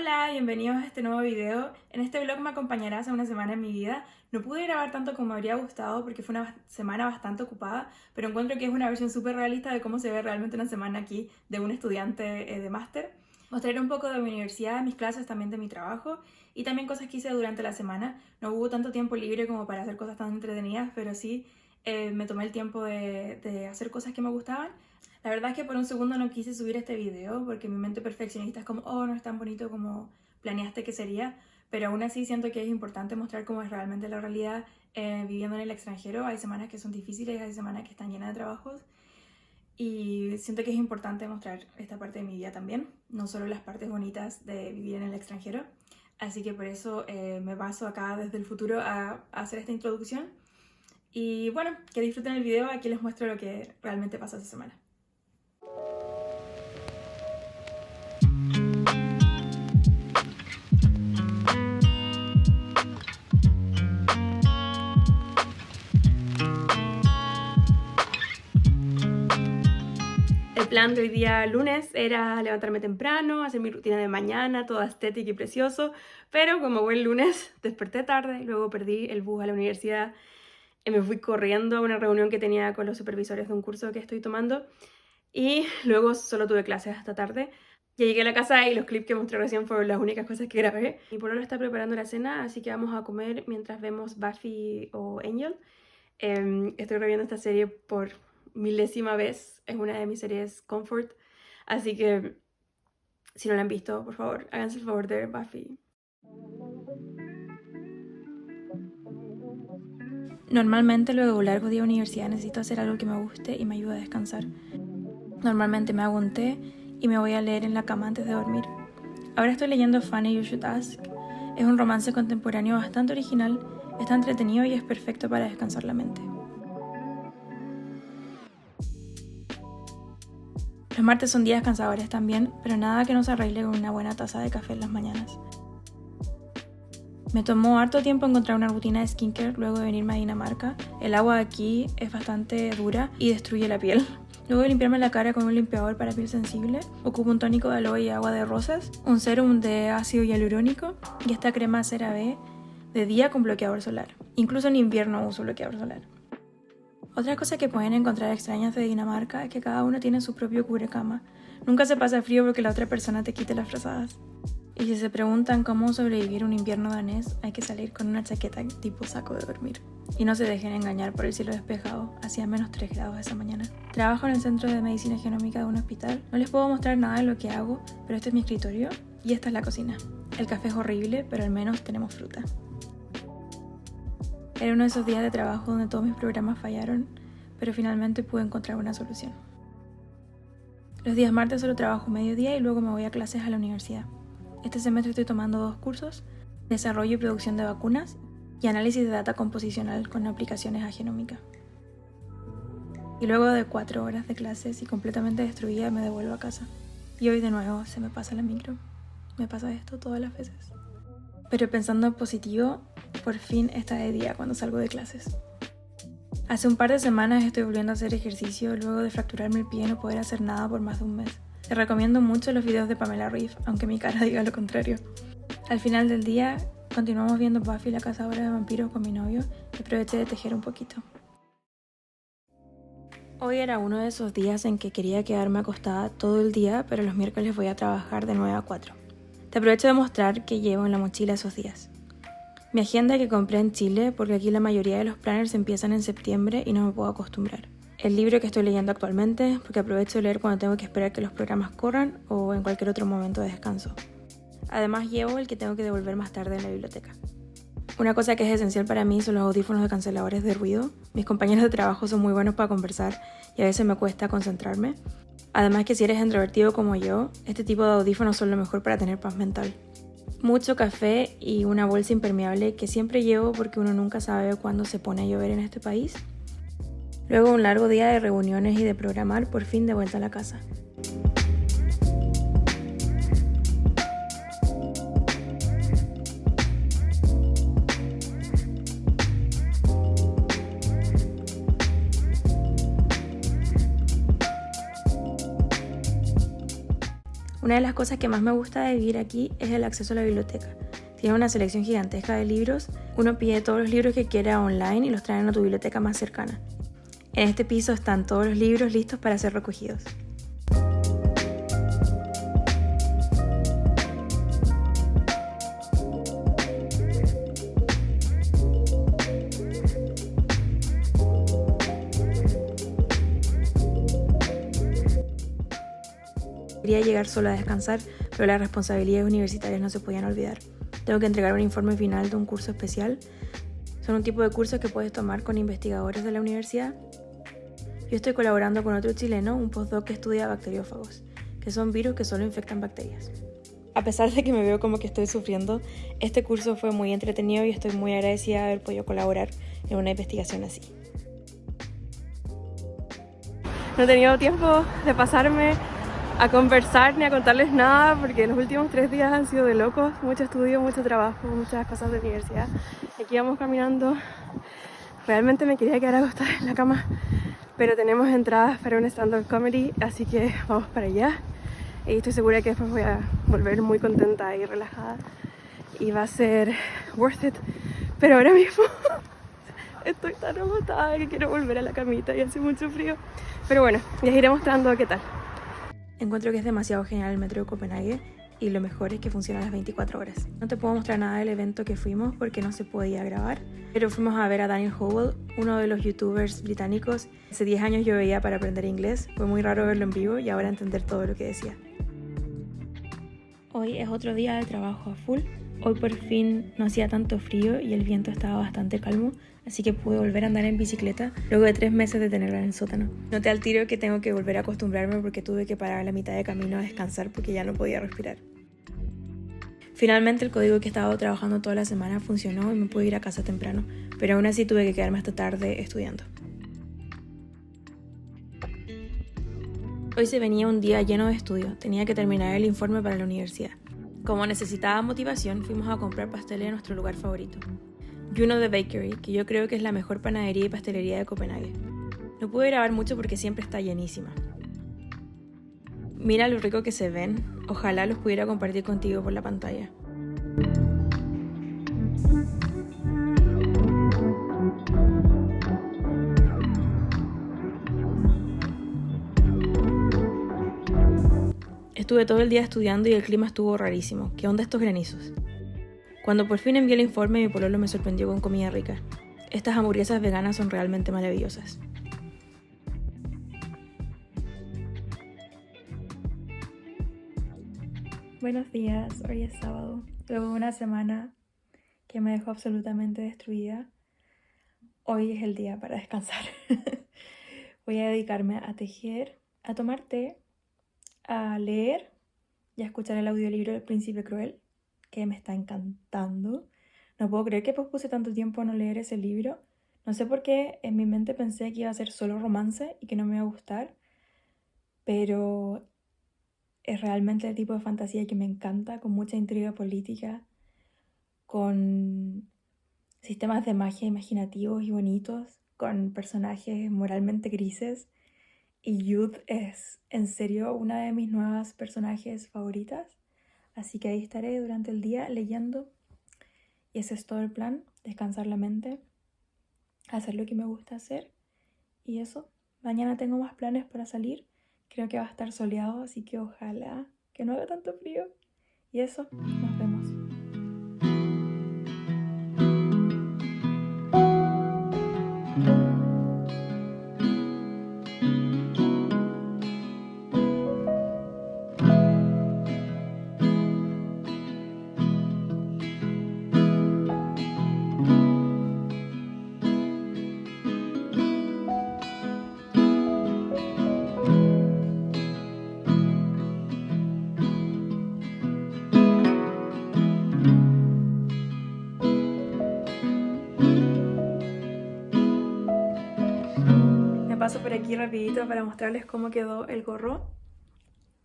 Hola, bienvenidos a este nuevo video. En este vlog me acompañarás a una semana en mi vida. No pude grabar tanto como me habría gustado porque fue una semana bastante ocupada, pero encuentro que es una versión súper realista de cómo se ve realmente una semana aquí de un estudiante de máster. Mostraré un poco de mi universidad, mis clases, también de mi trabajo y también cosas que hice durante la semana. No hubo tanto tiempo libre como para hacer cosas tan entretenidas, pero sí me tomé el tiempo de hacer cosas que me gustaban. La verdad es que por un segundo no quise subir este video porque mi mente perfeccionista es como, oh, no es tan bonito como planeaste que sería, pero aún así siento que es importante mostrar cómo es realmente la realidad viviendo en el extranjero. Hay semanas que son difíciles, hay semanas que están llenas de trabajos y siento que es importante mostrar esta parte de mi vida también, no solo las partes bonitas de vivir en el extranjero. Así que por eso me paso acá desde el futuro a hacer esta introducción. Y bueno, que disfruten el video, aquí les muestro lo que realmente pasó esta semana. El plan de hoy día lunes era levantarme temprano, hacer mi rutina de mañana, todo estético y precioso, pero como buen lunes desperté tarde, luego perdí el bus a la universidad y me fui corriendo a una reunión que tenía con los supervisores de un curso que estoy tomando y luego solo tuve clases hasta tarde. Ya llegué a la casa y los clips que mostré recién fueron las únicas cosas que grabé. Mi pololo está preparando la cena, así que vamos a comer mientras vemos Buffy o Angel. Estoy reviendo esta serie por milésima vez, es una de mis series comfort, así que si no la han visto, por favor, háganse el favor de ver Buffy. Normalmente luego de un largo día de universidad necesito hacer algo que me guste y me ayude a descansar. Normalmente me hago un té y me voy a leer en la cama antes de dormir. Ahora estoy leyendo Funny You Should Ask. Es un romance contemporáneo bastante original, está entretenido y es perfecto para descansar la mente. Los martes son días cansadores también, pero nada que no se arregle con una buena taza de café en las mañanas. Me tomó harto tiempo encontrar una rutina de skincare luego de venirme a Dinamarca. El agua aquí es bastante dura y destruye la piel. Luego de limpiarme la cara con un limpiador para piel sensible, ocupo un tónico de aloe y agua de rosas, un serum de ácido hialurónico y esta crema CeraVe de día con bloqueador solar. Incluso en invierno uso bloqueador solar. Otra cosa que pueden encontrar extrañas de Dinamarca es que cada uno tiene su propio cubrecama. Nunca se pasa frío porque la otra persona te quite las frazadas. Y si se preguntan cómo sobrevivir un invierno danés, hay que salir con una chaqueta tipo saco de dormir. Y no se dejen engañar por el cielo despejado, hacía menos 3 grados esa mañana. Trabajo en el centro de medicina genómica de un hospital. No les puedo mostrar nada de lo que hago, pero este es mi escritorio y esta es la cocina. El café es horrible, pero al menos tenemos fruta. Era uno de esos días de trabajo donde todos mis programas fallaron, pero finalmente pude encontrar una solución. Los días martes solo trabajo mediodía y luego me voy a clases a la universidad. Este semestre estoy tomando 2 cursos, desarrollo y producción de vacunas y análisis de data composicional con aplicaciones a genómica. Y luego de 4 horas de clases y completamente destruida me devuelvo a casa. Y hoy de nuevo se me pasa la micro. Me pasa esto todas las veces. Pero pensando en positivo, por fin está de día cuando salgo de clases. Hace un par de semanas estoy volviendo a hacer ejercicio luego de fracturarme el pie y no poder hacer nada por más de un mes. Te recomiendo mucho los videos de Pamela Reif, aunque mi cara diga lo contrario. Al final del día, continuamos viendo Buffy la cazadora de vampiros con mi novio y aproveché de tejer un poquito. Hoy era uno de esos días en que quería quedarme acostada todo el día, pero los miércoles voy a trabajar de 9 a 4. Te aprovecho de mostrar qué llevo en la mochila esos días. Mi agenda que compré en Chile, porque aquí la mayoría de los planners empiezan en septiembre y no me puedo acostumbrar. El libro que estoy leyendo actualmente, porque aprovecho de leer cuando tengo que esperar que los programas corran o en cualquier otro momento de descanso. Además llevo el que tengo que devolver más tarde en la biblioteca. Una cosa que es esencial para mí son los audífonos de canceladores de ruido. Mis compañeros de trabajo son muy buenos para conversar y a veces me cuesta concentrarme. Además que si eres introvertido como yo, este tipo de audífonos son lo mejor para tener paz mental. Mucho café y una bolsa impermeable que siempre llevo porque uno nunca sabe cuándo se pone a llover en este país. Luego un largo día de reuniones y de programar, por fin de vuelta a la casa. Una de las cosas que más me gusta de vivir aquí es el acceso a la biblioteca. Tiene una selección gigantesca de libros. Uno pide todos los libros que quiera online y los traen a tu biblioteca más cercana. En este piso están todos los libros listos para ser recogidos. Quería llegar solo a descansar, pero las responsabilidades universitarias no se podían olvidar. Tengo que entregar un informe final de un curso especial. Son un tipo de cursos que puedes tomar con investigadores de la universidad. Yo estoy colaborando con otro chileno, un postdoc que estudia bacteriófagos, que son virus que solo infectan bacterias. A pesar de que me veo como que estoy sufriendo, este curso fue muy entretenido y estoy muy agradecida de haber podido colaborar en una investigación así. No he tenido tiempo de pasarme a conversar ni a contarles nada porque los últimos 3 días han sido de locos, mucho estudio, mucho trabajo, muchas cosas de universidad. Aquí vamos caminando. Realmente me quería quedar acostada en la cama, pero tenemos entradas para un stand-up comedy, así que vamos para allá. Y estoy segura que después voy a volver muy contenta y relajada y va a ser worth it. Pero ahora mismo estoy tan agotada que quiero volver a la camita y hace mucho frío. Pero bueno, les iré mostrando qué tal. Encuentro que es demasiado genial el metro de Copenhague y lo mejor es que funciona a las 24 horas. No te puedo mostrar nada del evento que fuimos porque no se podía grabar, pero fuimos a ver a Daniel Howell, uno de los youtubers británicos. Hace 10 años yo veía para aprender inglés, fue muy raro verlo en vivo y ahora entender todo lo que decía. Hoy es otro día de trabajo a full. Hoy por fin no hacía tanto frío y el viento estaba bastante calmo, así que pude volver a andar en bicicleta luego de 3 meses de tenerla en el sótano. Noté al tiro que tengo que volver a acostumbrarme porque tuve que parar a la mitad de camino a descansar porque ya no podía respirar. Finalmente el código que he estado trabajando toda la semana funcionó y me pude ir a casa temprano, pero aún así tuve que quedarme hasta tarde estudiando. Hoy se venía un día lleno de estudio, tenía que terminar el informe para la universidad. Como necesitaba motivación, fuimos a comprar pasteles a nuestro lugar favorito, Juno the Bakery, que yo creo que es la mejor panadería y pastelería de Copenhague. No pude grabar mucho porque siempre está llenísima. Mira lo rico que se ven, ojalá los pudiera compartir contigo por la pantalla. Estuve todo el día estudiando y el clima estuvo rarísimo. ¿Qué onda estos granizos? Cuando por fin envié el informe, mi pololo me sorprendió con comida rica. Estas hamburguesas veganas son realmente maravillosas. Buenos días, hoy es sábado. Luego de una semana que me dejó absolutamente destruida, hoy es el día para descansar. Voy a dedicarme a tejer, a tomar té, a leer y a escuchar el audiolibro del Príncipe Cruel, que me está encantando. No puedo creer que pospuse tanto tiempo a no leer ese libro. No sé por qué en mi mente pensé que iba a ser solo romance y que no me iba a gustar, pero es realmente el tipo de fantasía que me encanta, con mucha intriga política, con sistemas de magia imaginativos y bonitos, con personajes moralmente grises. Y Youth es en serio una de mis nuevas personajes favoritas. Así que ahí estaré durante el día leyendo. Y ese es todo el plan, descansar la mente, hacer lo que me gusta hacer. Y eso, mañana tengo más planes para salir. Creo que va a estar soleado, así que ojalá que no haga tanto frío. Y eso, nos vemos. Paso por aquí rapidito para mostrarles cómo quedó el gorro.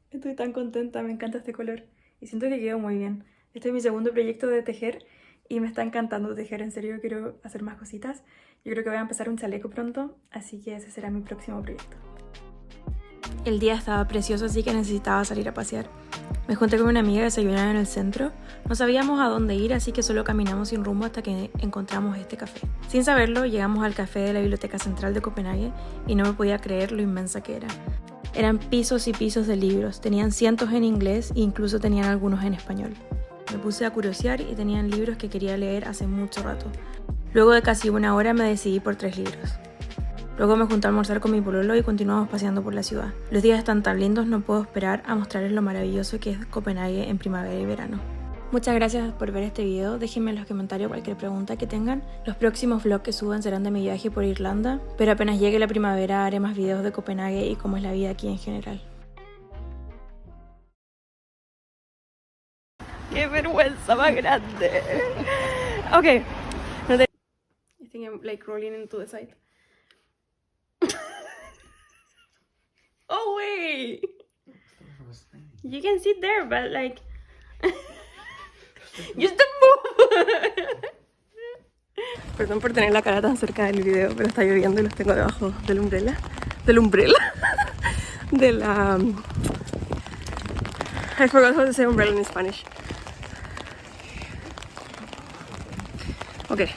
Estoy tan contenta, me encanta este color y siento que quedó muy bien. Este es mi segundo proyecto de tejer y me está encantando tejer, en serio quiero hacer más cositas. Yo creo que voy a empezar un chaleco pronto, así que ese será mi próximo proyecto. El día estaba precioso, así que necesitaba salir a pasear. Me junté con una amiga a desayunar en el centro. No sabíamos a dónde ir, así que solo caminamos sin rumbo hasta que encontramos este café. Sin saberlo, llegamos al café de la Biblioteca Central de Copenhague y no me podía creer lo inmensa que era. Eran pisos y pisos de libros, tenían cientos en inglés e incluso tenían algunos en español. Me puse a curiosear y tenían libros que quería leer hace mucho rato. Luego de casi una hora me decidí por 3 libros. Luego me junté a almorzar con mi pololo y continuamos paseando por la ciudad. Los días están tan lindos, no puedo esperar a mostrarles lo maravilloso que es Copenhague en primavera y verano. Muchas gracias por ver este video, déjenme en los comentarios cualquier pregunta que tengan. Los próximos vlogs que suban serán de mi viaje por Irlanda, pero apenas llegue la primavera haré más videos de Copenhague y cómo es la vida aquí en general. ¡Qué vergüenza más grande! Ok. I think I'm like rolling into the side. Oh wait! You can sit there, but like... Just move! Perdón por tener la cara tan cerca del video, pero está lloviendo y los tengo debajo del umbrella. Del umbrella? De la... I forgot how to say umbrella in Spanish. Okay.